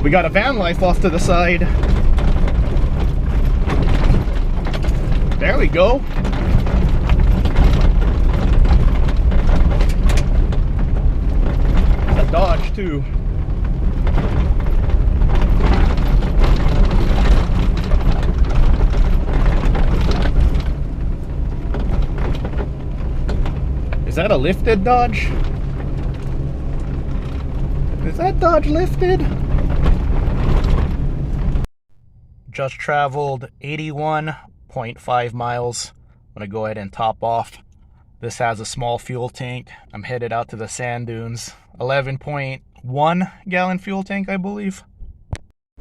We got a van life off to the side. There we go. A Dodge too. Is that a lifted Dodge? Is that Dodge lifted? Just traveled 81.5 miles. I'm gonna go ahead and top off. This has a small fuel tank. I'm headed out to the sand dunes. 11.1 gallon fuel tank, I believe.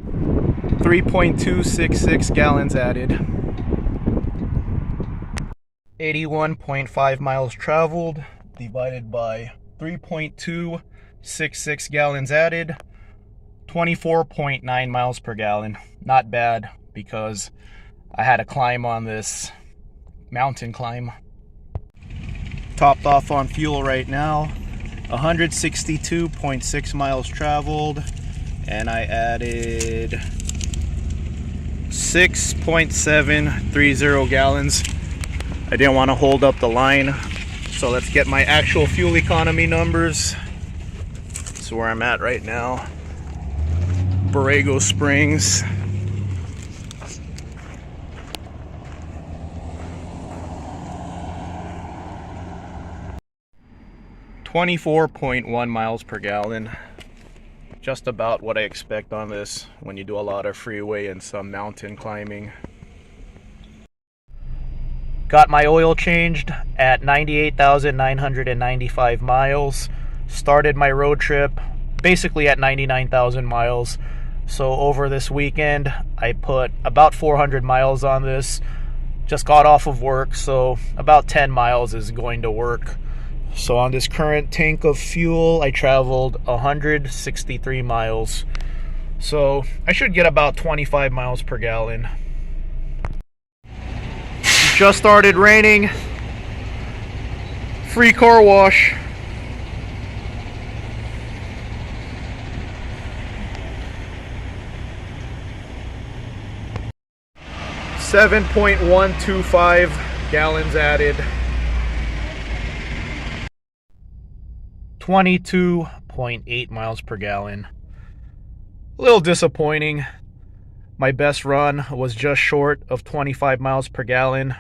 3.266 gallons added. 81.5 miles traveled divided by 3.266 gallons added. 24.9 miles per gallon. Not bad, because I had to climb on this mountain climb. Topped off on fuel right now. 162.6 miles traveled, and I added 6.730 gallons. I didn't want to hold up the line, so let's get my actual fuel economy numbers. This is where I'm at right now. Borrego Springs. .1 miles per gallon. Just about what I expect on this when you do a lot of freeway and some mountain climbing. Got my oil changed at 98,995 miles. Started my road trip basically at 99,000 miles. So over this weekend, I put about 400 miles on this. Just got off of work, so about 10 miles is going to work. So on this current tank of fuel, I traveled 163 miles. So I should get about 25 miles per gallon. Just started raining. Free car wash. .125 gallons added. 22.8 miles per gallon. A little disappointing. My best run was just short of 25 miles per gallon,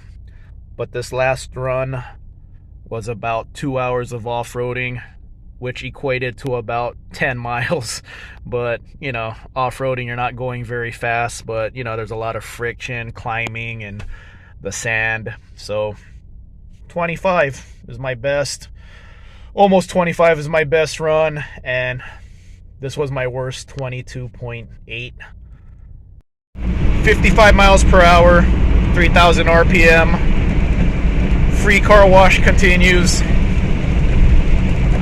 but this last run was about 2 hours of off-roading, which equated to about 10 miles. But, you know, off-roading, you're not going very fast, but, you know, there's a lot of friction, climbing, and the sand. So 25 is my best. Almost 25 is my best run, and this was my worst, 22.8. 55 miles per hour, 3,000 RPM. Free car wash continues.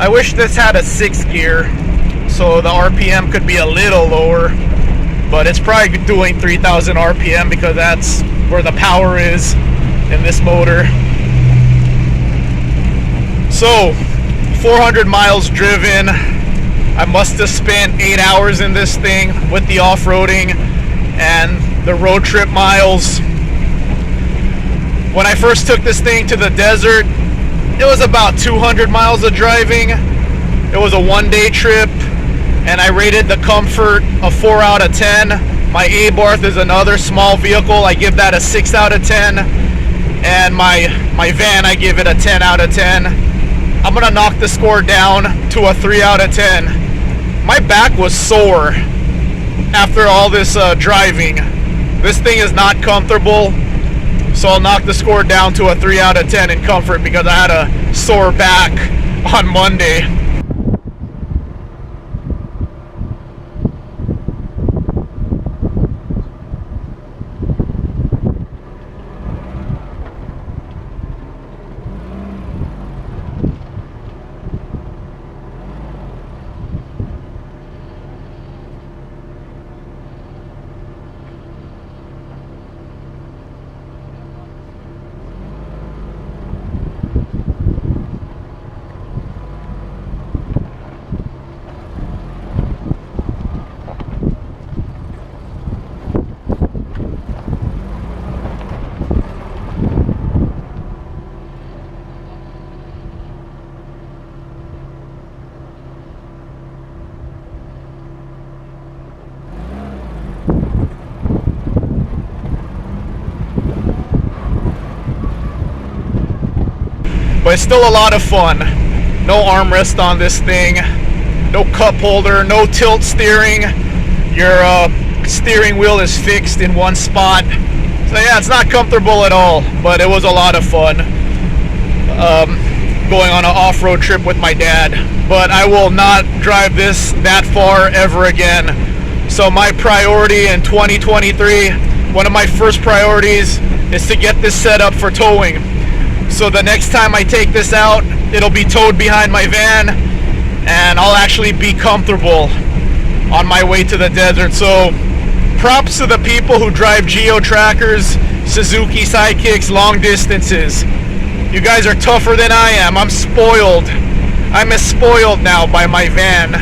I wish this had a 6th gear, so the RPM could be a little lower, but it's probably doing 3,000 RPM because that's where the power is in this motor. So 400 miles driven. I must have spent 8 hours in this thing with the off-roading and the road trip miles. When I first took this thing to the desert, it was about 200 miles of driving. It was a one-day trip, and I rated the comfort a 4 out of 10. My A-Barth is another small vehicle. I give that a 6 out of 10. And my van, I give it a 10 out of 10. I'm gonna knock the score down to a 3 out of 10. My back was sore after all this driving. This thing is not comfortable, so I'll knock the score down to a 3 out of 10 in comfort because I had a sore back on Monday. but it's still a lot of fun. No armrest on this thing, no cup holder, no tilt steering. Your steering wheel is fixed in one spot. So yeah, it's not comfortable at all, but it was a lot of fun going on an off-road trip with my dad. But I will not drive this that far ever again. So my priority in 2023, one of my first priorities, is to get this set up for towing. So the next time I take this out, it'll be towed behind my van, and I'll actually be comfortable on my way to the desert. So props to the people who drive Geo Trackers, Suzuki Sidekicks, long distances. You guys are tougher than I am. I'm spoiled. I'm as spoiled now by my van.